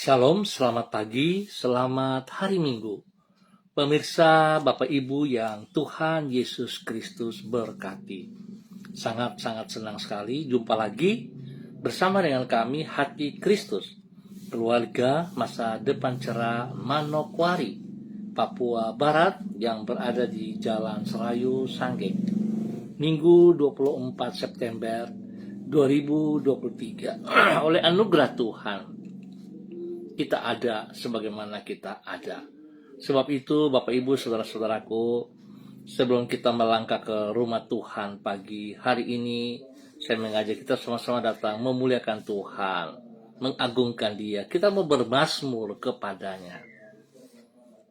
Shalom, selamat pagi, selamat hari Minggu. Pemirsa, Bapak Ibu yang Tuhan Yesus Kristus berkati. Sangat-sangat senang sekali jumpa lagi bersama dengan kami Hati Kristus, keluarga masa depan cerah Manokwari, Papua Barat yang berada di Jalan Serayu, Sanggeng. Minggu 24 September 2023. Oleh anugerah Tuhan, kita ada sebagaimana kita ada. Sebab itu Bapak Ibu Saudara-saudaraku, sebelum kita melangkah ke rumah Tuhan pagi hari ini, saya mengajak kita sama-sama datang memuliakan Tuhan, mengagungkan Dia. Kita mau bermazmur kepadanya.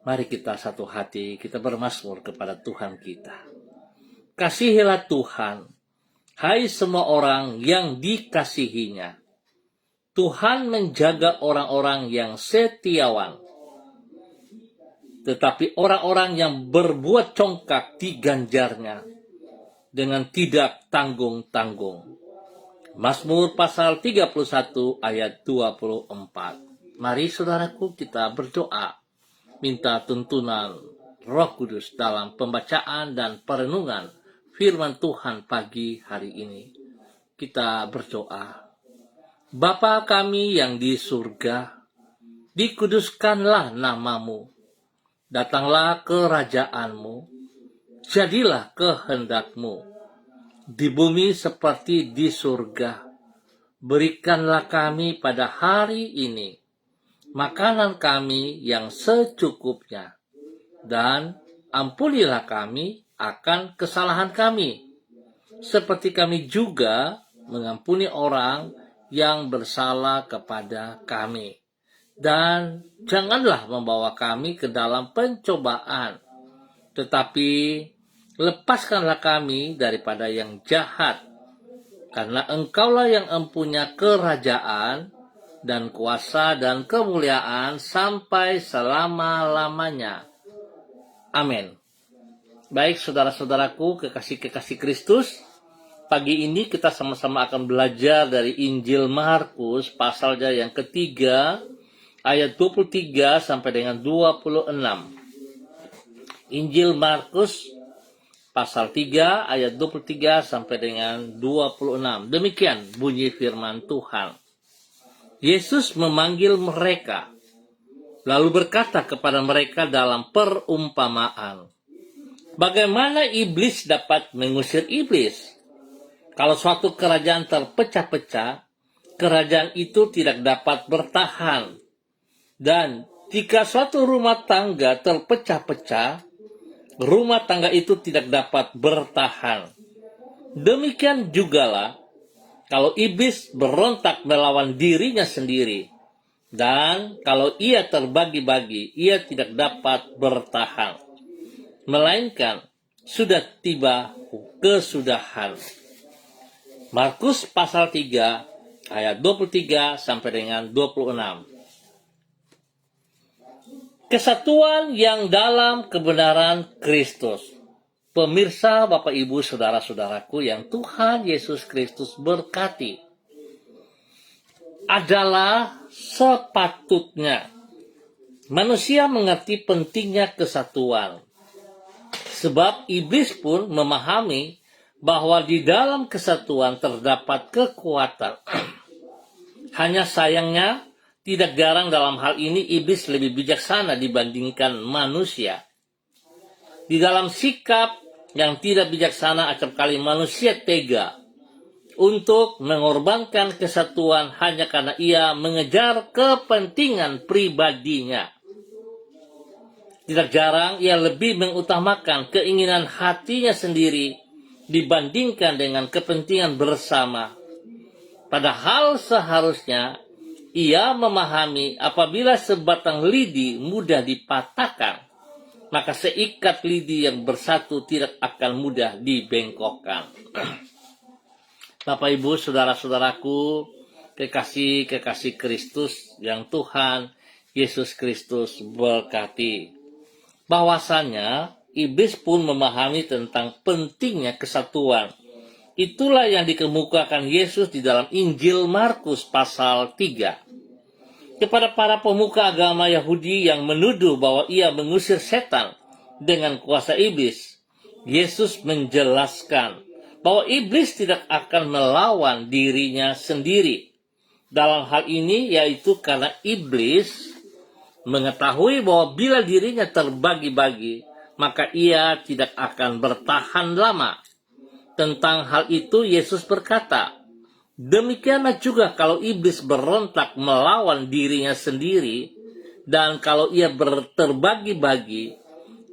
Mari kita satu hati, kita bermazmur kepada Tuhan kita. Kasihilah Tuhan, hai semua orang yang dikasihinya. Tuhan menjaga orang-orang yang setiawan, tetapi orang-orang yang berbuat congkak diganjarnya dengan tidak tanggung-tanggung. Mazmur pasal 31 ayat 24. Mari saudaraku kita berdoa, minta tuntunan Roh Kudus dalam pembacaan dan perenungan firman Tuhan pagi hari ini. Kita berdoa. Bapa kami yang di surga, dikuduskanlah namamu, datanglah kerajaanmu, jadilah kehendakmu, di bumi seperti di surga. Berikanlah kami pada hari ini makanan kami yang secukupnya, dan ampunilah kami akan kesalahan kami, seperti kami juga mengampuni orang yang bersalah kepada kami. Dan janganlah membawa kami ke dalam pencobaan, tetapi lepaskanlah kami daripada yang jahat, karena Engkaulah yang empunya kerajaan dan kuasa dan kemuliaan sampai selama-lamanya. Amin. Baik saudara-saudaraku, kekasih-kekasih Kristus, pagi ini kita sama-sama akan belajar dari Injil Markus pasalnya yang ketiga ayat 23 sampai dengan 26. Injil Markus pasal 3 ayat 23 sampai dengan 26. Demikian bunyi firman Tuhan. Yesus memanggil mereka, lalu berkata kepada mereka dalam perumpamaan, bagaimana iblis dapat mengusir iblis? Kalau suatu kerajaan terpecah-pecah, kerajaan itu tidak dapat bertahan. Dan jika suatu rumah tangga terpecah-pecah, rumah tangga itu tidak dapat bertahan. Demikian jugalah kalau iblis berontak melawan dirinya sendiri. Dan kalau ia terbagi-bagi, ia tidak dapat bertahan. Melainkan sudah tiba kesudahan. Markus pasal 3 ayat 23 sampai dengan 26. Kesatuan yang dalam kebenaran Kristus. Pemirsa, Bapak Ibu, saudara-saudaraku yang Tuhan Yesus Kristus berkati, adalah sepatutnya manusia mengerti pentingnya kesatuan. Sebab iblis pun memahami bahwa di dalam kesatuan terdapat kekuatan. Hanya sayangnya, tidak jarang dalam hal ini iblis lebih bijaksana dibandingkan manusia. Di dalam sikap yang tidak bijaksana acap kali manusia tega untuk mengorbankan kesatuan hanya karena ia mengejar kepentingan pribadinya. Tidak jarang ia lebih mengutamakan keinginan hatinya sendiri dibandingkan dengan kepentingan bersama. Padahal seharusnya ia memahami apabila sebatang lidi mudah dipatahkan, maka seikat lidi yang bersatu tidak akan mudah dibengkokkan. Bapak Ibu, saudara-saudaraku, kekasih-kekasih Kristus yang Tuhan Yesus Kristus berkati, bahwasanya iblis pun memahami tentang pentingnya kesatuan. Itulah yang dikemukakan Yesus di dalam Injil Markus pasal 3. kepada para pemuka agama Yahudi yang menuduh bahwa ia mengusir setan dengan kuasa iblis, Yesus menjelaskan bahwa iblis tidak akan melawan dirinya sendiri. Dalam hal ini yaitu karena iblis mengetahui bahwa bila dirinya terbagi-bagi, maka ia tidak akan bertahan lama. Tentang hal itu Yesus berkata, demikianlah juga kalau iblis berontak melawan dirinya sendiri, dan kalau ia terbagi-bagi,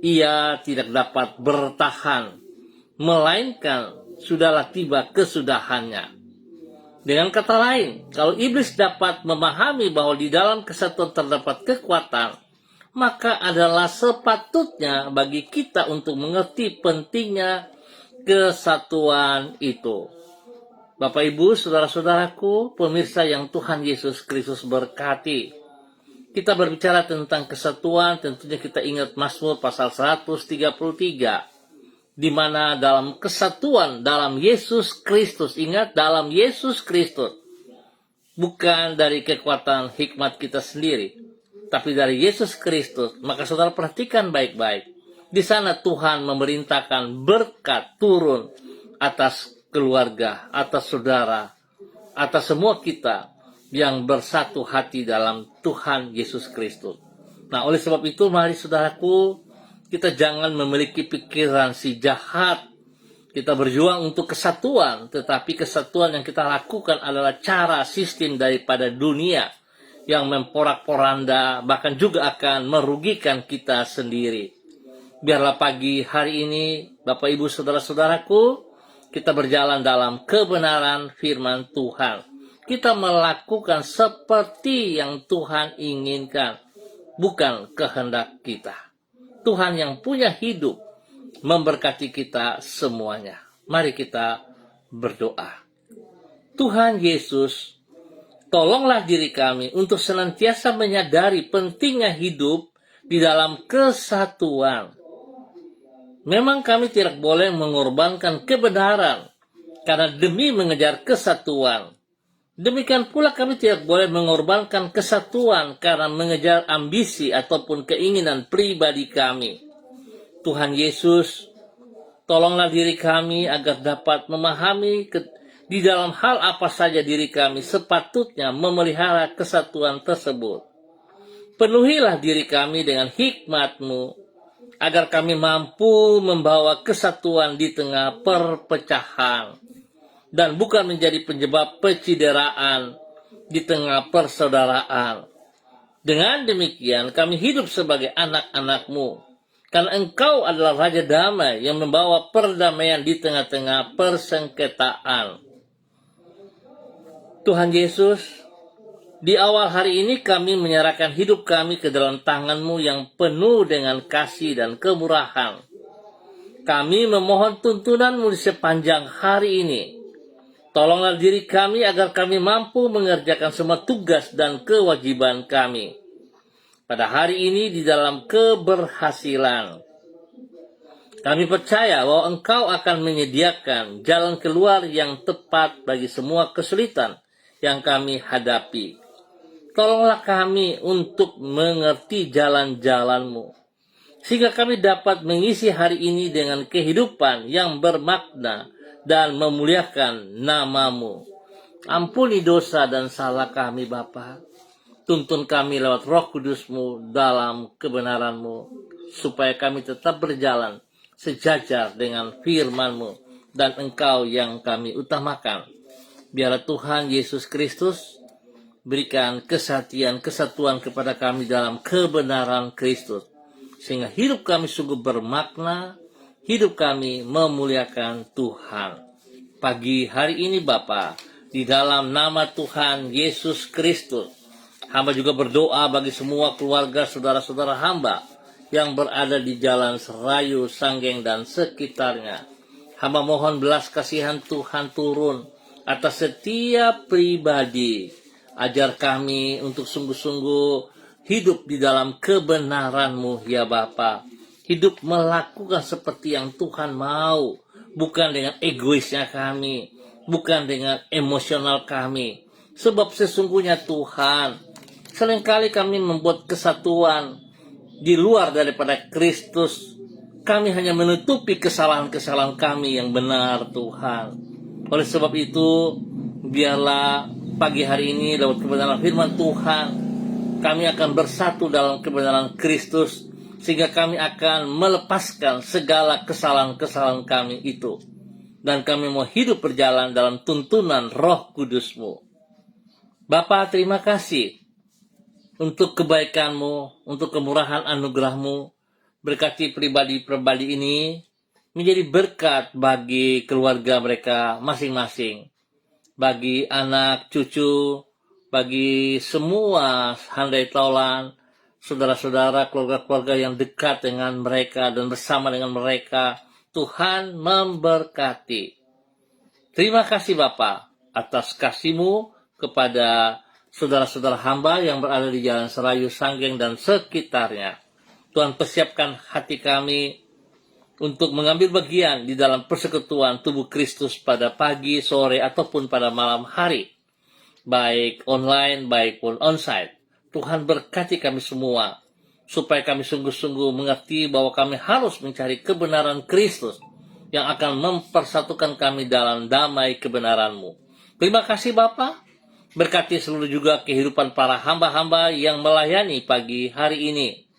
ia tidak dapat bertahan, melainkan sudahlah tiba kesudahannya. Dengan kata lain, kalau iblis dapat memahami bahwa di dalam kesatuan terdapat kekuatan, maka adalah sepatutnya bagi kita untuk mengerti pentingnya kesatuan itu. Bapak, Ibu, saudara-saudaraku, pemirsa yang Tuhan Yesus Kristus berkati. Kita berbicara tentang kesatuan, tentunya kita ingat Mazmur pasal 133, di mana dalam kesatuan dalam Yesus Kristus, ingat, dalam Yesus Kristus, bukan dari kekuatan hikmat kita sendiri, tapi dari Yesus Kristus. Maka saudara perhatikan baik-baik. Di sana Tuhan memerintahkan berkat turun atas keluarga, atas saudara, atas semua kita yang bersatu hati dalam Tuhan Yesus Kristus. Nah, oleh sebab itu mari saudaraku, kita jangan memiliki pikiran si jahat. Kita berjuang untuk kesatuan, tetapi kesatuan yang kita lakukan adalah cara sistem daripada dunia yang memporak-poranda, bahkan juga akan merugikan kita sendiri. Biarlah pagi hari ini, Bapak, Ibu, saudara-saudaraku, kita berjalan dalam kebenaran firman Tuhan. Kita melakukan seperti yang Tuhan inginkan, bukan kehendak kita. Tuhan yang punya hidup memberkati kita semuanya. Mari kita berdoa. Tuhan Yesus, tolonglah diri kami untuk senantiasa menyadari pentingnya hidup di dalam kesatuan. Memang kami tidak boleh mengorbankan kebenaran karena demi mengejar kesatuan. Demikian pula kami tidak boleh mengorbankan kesatuan karena mengejar ambisi ataupun keinginan pribadi kami. Tuhan Yesus, tolonglah diri kami agar dapat memahami di dalam hal apa saja diri kami sepatutnya memelihara kesatuan tersebut. Penuhilah diri kami dengan hikmat-Mu, agar kami mampu membawa kesatuan di tengah perpecahan, dan bukan menjadi penyebab pecideraan di tengah persaudaraan. Dengan demikian kami hidup sebagai anak-anak-Mu, karena Engkau adalah Raja Damai yang membawa perdamaian di tengah-tengah persengketaan. Tuhan Yesus, di awal hari ini kami menyerahkan hidup kami ke dalam tangan-Mu yang penuh dengan kasih dan kemurahan. Kami memohon tuntunan-Mu di sepanjang hari ini. Tolonglah diri kami agar kami mampu mengerjakan semua tugas dan kewajiban kami pada hari ini di dalam keberhasilan. Kami percaya bahwa Engkau akan menyediakan jalan keluar yang tepat bagi semua kesulitan yang kami hadapi. Tolonglah kami untuk mengerti jalan-jalan-Mu, sehingga kami dapat mengisi hari ini dengan kehidupan yang bermakna dan memuliakan nama-Mu. Ampuni dosa dan salah kami, Bapa. Tuntun kami lewat Roh Kudus-Mu dalam kebenaran-Mu, supaya kami tetap berjalan sejajar dengan firman-Mu dan Engkau yang kami utamakan. Biarlah Tuhan Yesus Kristus berikan kesatuan kepada kami dalam kebenaran Kristus, sehingga hidup kami sungguh bermakna, hidup kami memuliakan Tuhan. Pagi hari ini Bapa, di dalam nama Tuhan Yesus Kristus, hamba juga berdoa bagi semua keluarga saudara-saudara hamba yang berada di Jalan Serayu, Sanggeng, dan sekitarnya. Hamba mohon belas kasihan Tuhan turun atas setiap pribadi. Ajar kami untuk sungguh-sungguh hidup di dalam kebenaran-Mu, ya Bapa. Hidup melakukan seperti yang Tuhan mau, bukan dengan egoisnya kami, bukan dengan emosional kami. Sebab sesungguhnya Tuhan, Seringkali kami membuat kesatuan di luar daripada Kristus. Kami hanya menutupi kesalahan-kesalahan kami yang benar, Tuhan. Oleh sebab itu, biarlah pagi hari ini lewat kebenaran firman Tuhan, kami akan bersatu dalam kebenaran Kristus, sehingga kami akan melepaskan segala kesalahan-kesalahan kami itu. Dan kami mau hidup berjalan dalam tuntunan Roh Kudus-Mu. Bapa, terima kasih untuk kebaikan-Mu, untuk kemurahan anugerah-Mu. Berkati pribadi-pribadi ini menjadi berkat bagi keluarga mereka masing-masing, bagi anak, cucu, bagi semua handai taulan, saudara-saudara, keluarga-keluarga yang dekat dengan mereka dan bersama dengan mereka. Tuhan memberkati. Terima kasih Bapa atas kasih-Mu kepada saudara-saudara hamba yang berada di Jalan Serayu, Sanggeng, dan sekitarnya. Tuhan, persiapkan hati kami untuk mengambil bagian di dalam persekutuan tubuh Kristus pada pagi, sore, ataupun pada malam hari, baik online, baik pun onsite. Tuhan, berkati kami semua, supaya kami sungguh-sungguh mengerti bahwa kami harus mencari kebenaran Kristus yang akan mempersatukan kami dalam damai kebenaran-Mu. Terima kasih Bapa. Berkati seluruh juga kehidupan para hamba-hamba yang melayani pagi hari ini.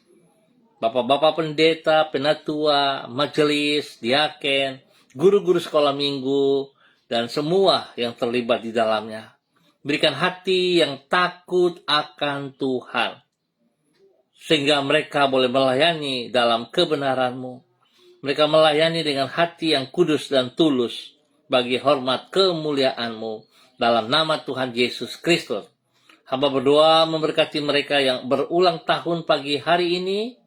Bapak-bapak pendeta, penatua, majelis, diaken, guru-guru sekolah minggu, dan semua yang terlibat di dalamnya. Berikan hati yang takut akan Tuhan, sehingga mereka boleh melayani dalam kebenaran-Mu. Mereka melayani dengan hati yang kudus dan tulus bagi hormat kemuliaan-Mu. Dalam nama Tuhan Yesus Kristus, hamba berdoa memberkati mereka yang berulang tahun pagi hari ini.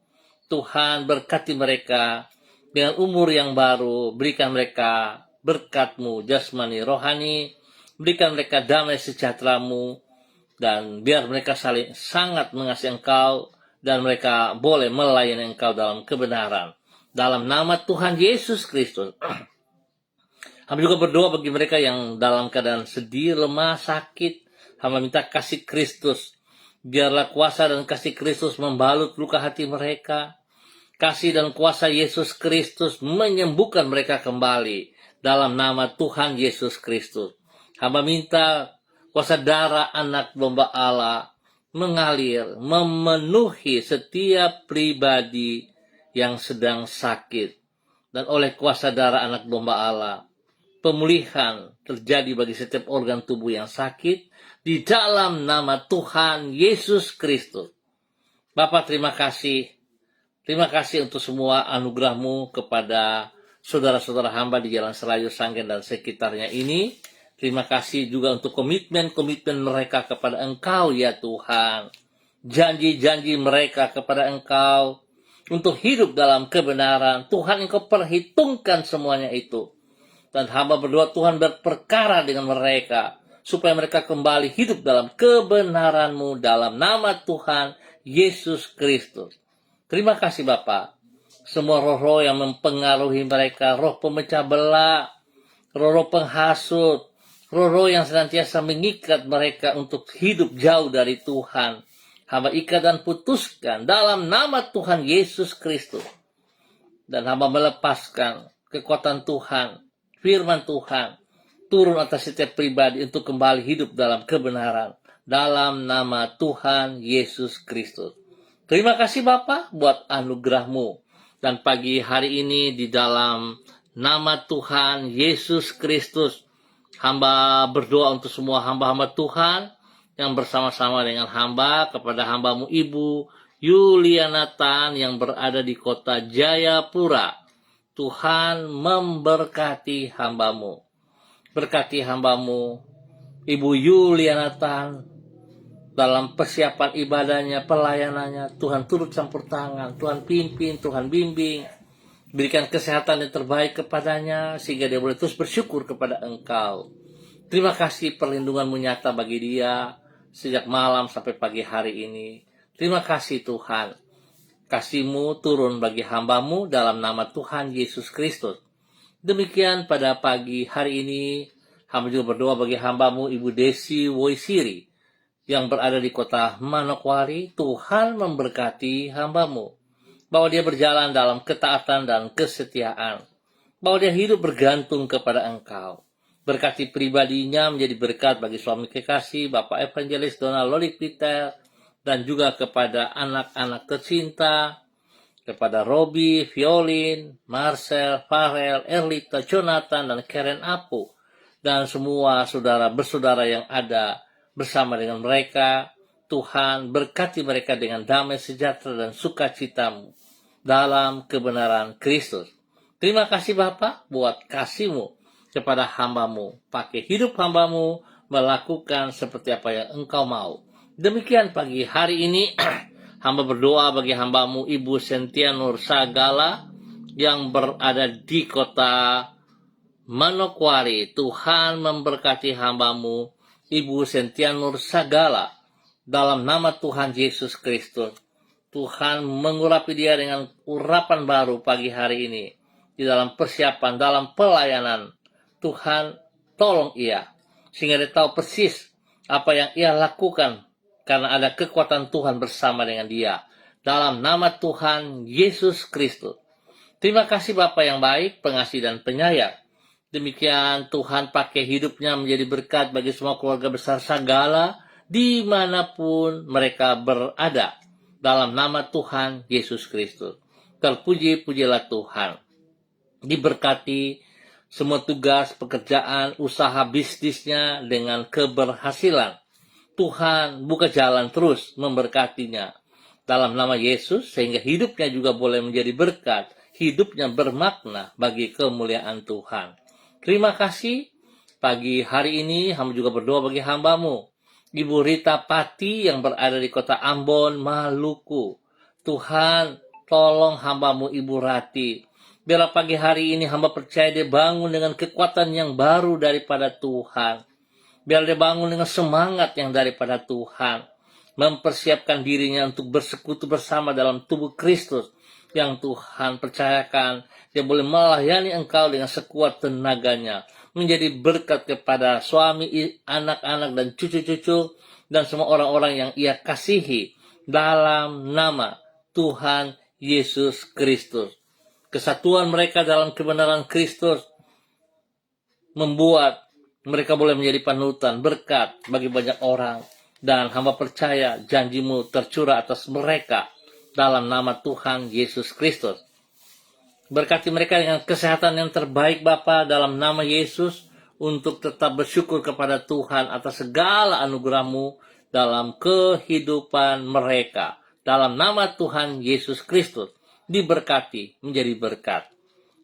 Tuhan, berkati mereka dengan umur yang baru. Berikan mereka berkat-Mu jasmani rohani. Berikan mereka damai sejahtera-Mu. Dan biar mereka saling sangat mengasihi Engkau. Dan mereka boleh melayani Engkau dalam kebenaran. Dalam nama Tuhan Yesus Kristus. Hamba juga berdoa bagi mereka yang dalam keadaan sedih, lemah, sakit. Hamba minta kasih Kristus. Biarlah kuasa dan kasih Kristus membalut luka hati mereka. Kasih dan kuasa Yesus Kristus menyembuhkan mereka kembali. Dalam nama Tuhan Yesus Kristus. Hamba minta kuasa darah anak domba Allah mengalir, memenuhi setiap pribadi yang sedang sakit. Dan oleh kuasa darah anak domba Allah, pemulihan terjadi bagi setiap organ tubuh yang sakit. Di dalam nama Tuhan Yesus Kristus. Bapak, terima kasih. Terima kasih untuk semua anugerah-Mu kepada saudara-saudara hamba di Jalan Serayu, Sanggeng, dan sekitarnya ini. Terima kasih juga untuk komitmen-komitmen mereka kepada Engkau, ya Tuhan. Janji-janji mereka kepada Engkau untuk hidup dalam kebenaran. Tuhan, Engkau perhitungkan semuanya itu. Dan hamba berdoa Tuhan berperkara dengan mereka, supaya mereka kembali hidup dalam kebenaran-Mu dalam nama Tuhan Yesus Kristus. Terima kasih Bapa. Semua roh-roh yang mempengaruhi mereka, roh pemecah belah, roh-roh penghasut, roh-roh yang senantiasa mengikat mereka untuk hidup jauh dari Tuhan, hamba ikat dan putuskan dalam nama Tuhan Yesus Kristus. Dan hamba melepaskan kekuatan Tuhan, firman Tuhan, turun atas setiap pribadi untuk kembali hidup dalam kebenaran. Dalam nama Tuhan Yesus Kristus. Terima kasih Bapa buat anugerah-Mu. Dan pagi hari ini di dalam nama Tuhan Yesus Kristus, hamba berdoa untuk semua hamba-hamba Tuhan yang bersama-sama dengan hamba, kepada hamba-Mu Ibu Yuliana Tan yang berada di kota Jayapura. Tuhan memberkati hamba-Mu. Berkati hamba-Mu Ibu Yuliana Tan dalam persiapan ibadahnya, pelayanannya. Tuhan turut campur tangan, Tuhan pimpin, Tuhan bimbing. Berikan kesehatan yang terbaik kepadanya, sehingga dia boleh terus bersyukur kepada Engkau. Terima kasih perlindungan-Mu nyata bagi dia, sejak malam sampai pagi hari ini. Terima kasih Tuhan. Kasih-Mu turun bagi hamba-Mu dalam nama Tuhan Yesus Kristus. Demikian pada pagi hari ini, hamba juga berdoa bagi hamba-Mu Ibu Desi Woisiri yang berada di kota Manokwari. Tuhan memberkati hamba-Mu, bahwa dia berjalan dalam ketaatan dan kesetiaan, bahwa dia hidup bergantung kepada Engkau. Berkati pribadinya menjadi berkat bagi suami kekasih, Bapak Evangelis Donald Loli Peter, dan juga kepada anak-anak tercinta, kepada Robi, Violin, Marcel, Farel, Erlita, Jonathan, dan Karen Apu, dan semua saudara bersaudara yang ada bersama dengan mereka. Tuhan berkati mereka dengan damai sejahtera dan sukacita-Mu dalam kebenaran Kristus. Terima kasih Bapa buat kasih-Mu kepada hamba-Mu. Pakai hidup hamba-Mu melakukan seperti apa yang Engkau mau. Demikian pagi hari ini hamba berdoa bagi hamba-Mu Ibu Sentia Nur Sagala yang berada di kota Manokwari. Tuhan memberkati hamba-Mu Ibu Sentia Nur Sagala dalam nama Tuhan Yesus Kristus. Tuhan mengurapi dia dengan urapan baru pagi hari ini di dalam persiapan, dalam pelayanan. Tuhan tolong ia sehingga dia tahu persis apa yang ia lakukan, karena ada kekuatan Tuhan bersama dengan dia. Dalam nama Tuhan Yesus Kristus. Terima kasih Bapa yang baik, pengasih dan penyayang. Demikian Tuhan pakai hidupnya menjadi berkat bagi semua keluarga besar Sagala dimanapun mereka berada. Dalam nama Tuhan Yesus Kristus. Terpuji-pujilah Tuhan. Diberkati semua tugas, pekerjaan, usaha bisnisnya dengan keberhasilan. Tuhan buka jalan terus memberkatinya dalam nama Yesus, sehingga hidupnya juga boleh menjadi berkat, hidupnya bermakna bagi kemuliaan Tuhan. Terima kasih. Pagi hari ini hamba juga berdoa bagi hamba-Mu Ibu Rita Pati yang berada di kota Ambon, Maluku. Tuhan tolong hamba-Mu Ibu Rati. Biarlah pagi hari ini hamba percaya dia bangun dengan kekuatan yang baru daripada Tuhan. Biar dia bangun dengan semangat yang daripada Tuhan. Mempersiapkan dirinya untuk bersekutu bersama dalam tubuh Kristus yang Tuhan percayakan. Dia boleh melayani Engkau dengan sekuat tenaganya. Menjadi berkat kepada suami, anak-anak, dan cucu-cucu, dan semua orang-orang yang ia kasihi. Dalam nama Tuhan Yesus Kristus. Kesatuan mereka dalam kebenaran Kristus membuat mereka boleh menjadi panutan, berkat bagi banyak orang. Dan hamba percaya janji-Mu tercurah atas mereka dalam nama Tuhan Yesus Kristus. Berkati mereka dengan kesehatan yang terbaik Bapa dalam nama Yesus, untuk tetap bersyukur kepada Tuhan atas segala anugerah-Mu dalam kehidupan mereka. Dalam nama Tuhan Yesus Kristus, diberkati menjadi berkat.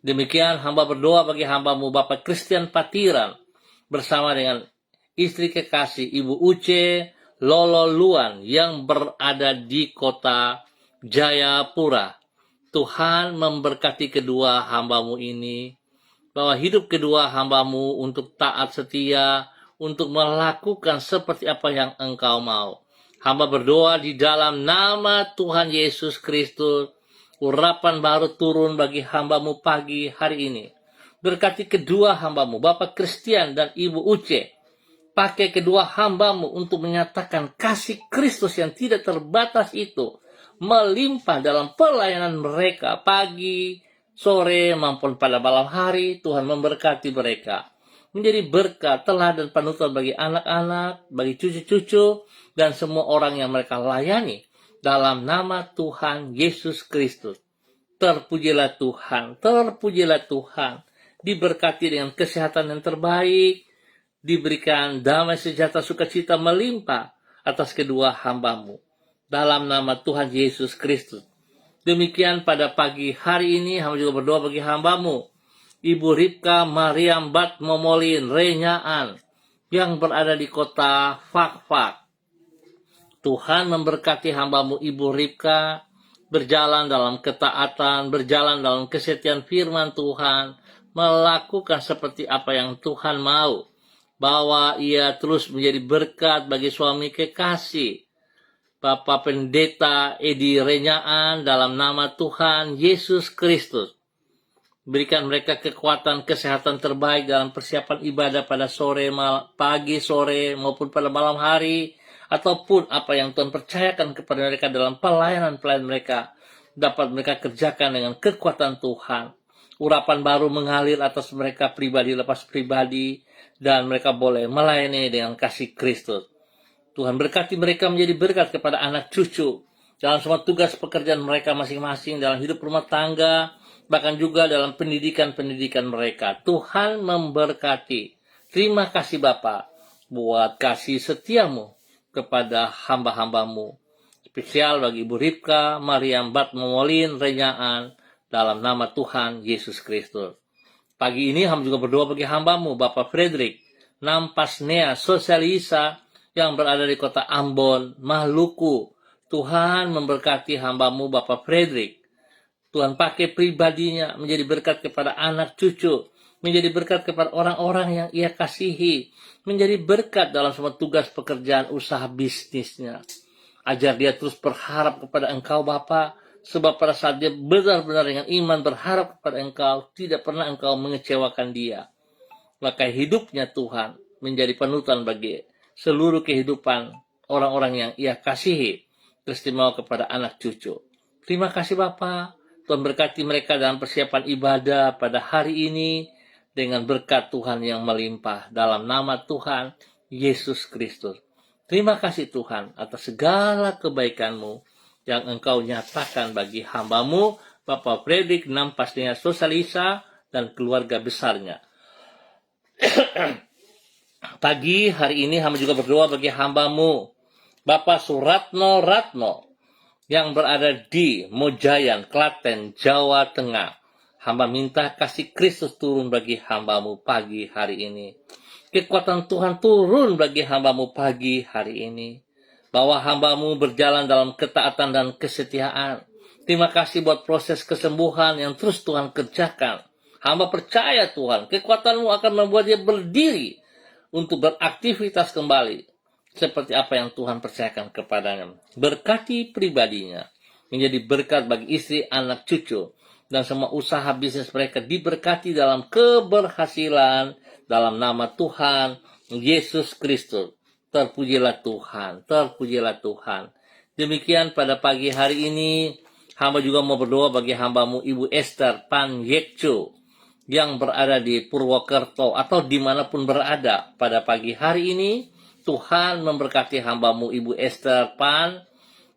Demikian hamba berdoa bagi hamba-Mu Bapak Christian Patiran bersama dengan istri kekasih Ibu Uce Lolo Luan yang berada di kota Jayapura. Tuhan memberkati kedua hamba-Mu ini, bahwa hidup kedua hamba-Mu untuk taat setia, untuk melakukan seperti apa yang Engkau mau. Hamba berdoa di dalam nama Tuhan Yesus Kristus, urapan baru turun bagi hamba-Mu pagi hari ini. Berkati kedua hamba-Mu, Bapak Christian dan Ibu Uce. Pakai kedua hamba-Mu untuk menyatakan kasih Kristus yang tidak terbatas itu melimpah dalam pelayanan mereka pagi, sore, maupun pada malam hari. Tuhan memberkati mereka menjadi berkat, teladan, panutan bagi anak-anak, bagi cucu-cucu, dan semua orang yang mereka layani dalam nama Tuhan Yesus Kristus. Terpujilah Tuhan, terpujilah Tuhan. Diberkati dengan kesehatan yang terbaik, diberikan damai sejahtera sukacita melimpah atas kedua hamba-Mu dalam nama Tuhan Yesus Kristus. Demikian pada pagi hari ini hamba juga berdoa bagi hamba-Mu Ibu Ripka Mariam Bat Momolin Renyaan yang berada di kota Fakfak. Tuhan memberkati hamba-Mu Ibu Ripka berjalan dalam ketaatan, berjalan dalam kesetiaan firman Tuhan, melakukan seperti apa yang Tuhan mau, bahwa ia terus menjadi berkat bagi suami kekasih Bapak Pendeta Edi Renyaan dalam nama Tuhan Yesus Kristus. Berikan mereka kekuatan, kesehatan terbaik dalam persiapan ibadah pada sore, pagi, sore, maupun pada malam hari. ataupun apa yang Tuhan percayakan kepada mereka dalam pelayanan-pelayanan mereka, dapat mereka kerjakan dengan kekuatan Tuhan. Urapan baru mengalir atas mereka pribadi lepas pribadi, dan mereka boleh melayani dengan kasih Kristus. Tuhan berkati mereka menjadi berkat kepada anak cucu dalam semua tugas pekerjaan mereka masing-masing, dalam hidup rumah tangga, bahkan juga dalam pendidikan-pendidikan mereka. Tuhan memberkati. Terima kasih Bapa buat kasih setiamu kepada hamba-hambamu. Spesial bagi Ibu Ripka, Mariam Batmolin, Renyaan, dalam nama Tuhan Yesus Kristus. Pagi ini hamba juga berdoa bagi hambamu, Bapak Frederick Nampasnea Sosialisa, yang berada di kota Ambon, Maluku. Tuhan memberkati hambamu Bapak Frederick. Tuhan pakai pribadinya menjadi berkat kepada anak cucu, menjadi berkat kepada orang-orang yang ia kasihi, menjadi berkat dalam semua tugas pekerjaan usaha bisnisnya. Ajar dia terus berharap kepada Engkau Bapa, sebab pada saat dia benar-benar dengan iman berharap kepada Engkau, tidak pernah Engkau mengecewakan dia. Maka hidupnya Tuhan menjadi panutan bagi seluruh kehidupan orang-orang yang ia kasihi, teristimewa kepada anak cucu. Terima kasih Bapa. Tuhan berkati mereka dalam persiapan ibadah pada hari ini dengan berkat Tuhan yang melimpah dalam nama Tuhan Yesus Kristus. Terima kasih Tuhan atas segala kebaikan-Mu yang Engkau nyatakan bagi hamba-Mu Bapak Frederick Nampasnea Sosialisa dan keluarga besarnya. Pagi hari ini hamba juga berdoa bagi hamba-Mu Bapak Suratno Ratno yang berada di Mojayan, Klaten, Jawa Tengah. Hamba minta kasih Kristus turun bagi hamba-Mu pagi hari ini. Kekuatan Tuhan turun bagi hamba-Mu pagi hari ini. Bahwa hamba-Mu berjalan dalam ketaatan dan kesetiaan. Terima kasih buat proses kesembuhan yang terus Tuhan kerjakan. Hamba percaya Tuhan, kekuatan-Mu akan membuat dia berdiri untuk beraktivitas kembali seperti apa yang Tuhan percayakan kepadanya. Berkati pribadinya, menjadi berkat bagi istri, anak, cucu, dan semua usaha bisnis mereka diberkati dalam keberhasilan dalam nama Tuhan Yesus Kristus. Terpujilah Tuhan, terpujilah Tuhan. Demikian pada pagi hari ini, hamba juga mau berdoa bagi hamba-Mu Ibu Esther Panjekcu yang berada di Purwokerto atau dimanapun berada pada pagi hari ini. Tuhan memberkati hamba-Mu Ibu Esther Pan,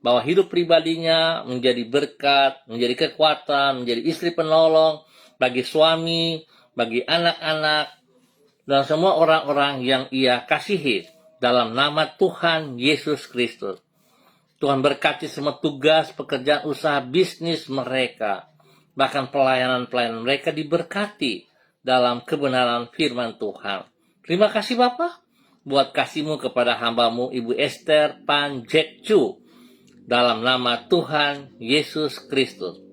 bahwa hidup pribadinya menjadi berkat, menjadi kekuatan, menjadi istri penolong bagi suami, bagi anak-anak, dan semua orang-orang yang ia kasihi dalam nama Tuhan Yesus Kristus. Tuhan berkati semua tugas, pekerjaan, usaha, bisnis mereka. Bahkan pelayanan-pelayanan mereka diberkati dalam kebenaran firman Tuhan. Terima kasih Bapak buat kasih-Mu kepada hamba-Mu Ibu Esther Panjekcu dalam nama Tuhan Yesus Kristus.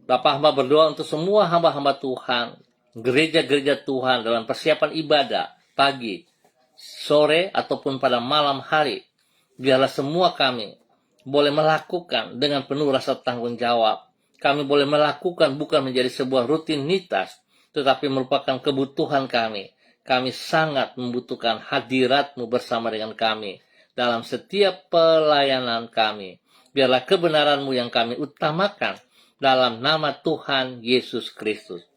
Bapak hamba berdoa untuk semua hamba-hamba Tuhan, gereja-gereja Tuhan dalam persiapan ibadah pagi, sore, ataupun pada malam hari. Biarlah semua kami boleh melakukan dengan penuh rasa tanggung jawab. Kami boleh melakukan bukan menjadi sebuah rutinitas, tetapi merupakan kebutuhan kami. Kami sangat membutuhkan hadirat-Mu bersama dengan kami dalam setiap pelayanan kami. Biarlah kebenaran-Mu yang kami utamakan dalam nama Tuhan Yesus Kristus.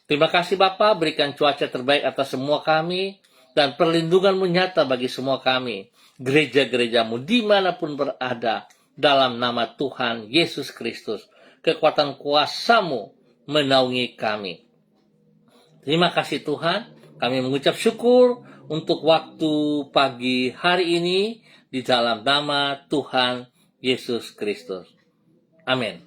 Terima kasih Bapa, berikan cuaca terbaik atas semua kami, dan perlindungan-Mu nyata bagi semua kami, gereja-gereja-Mu dimanapun berada, dalam nama Tuhan Yesus Kristus. Kekuatan kuasa-Mu menaungi kami. Terima kasih Tuhan, kami mengucap syukur untuk waktu pagi hari ini di dalam nama Tuhan Yesus Kristus. Amin.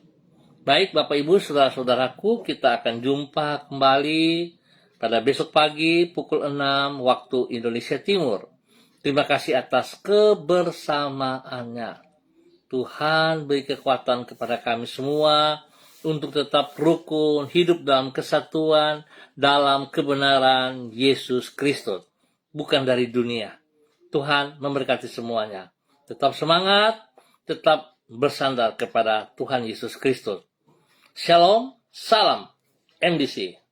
Baik Bapak Ibu saudara-saudaraku, kita akan jumpa kembali pada besok pagi pukul 6 waktu Indonesia Timur. Terima kasih atas kebersamaannya. Tuhan beri kekuatan kepada kami semua untuk tetap rukun, hidup dalam kesatuan, dalam kebenaran Yesus Kristus, bukan dari dunia. Tuhan memberkati semuanya. Tetap semangat, tetap bersandar kepada Tuhan Yesus Kristus. Shalom, salam MDC.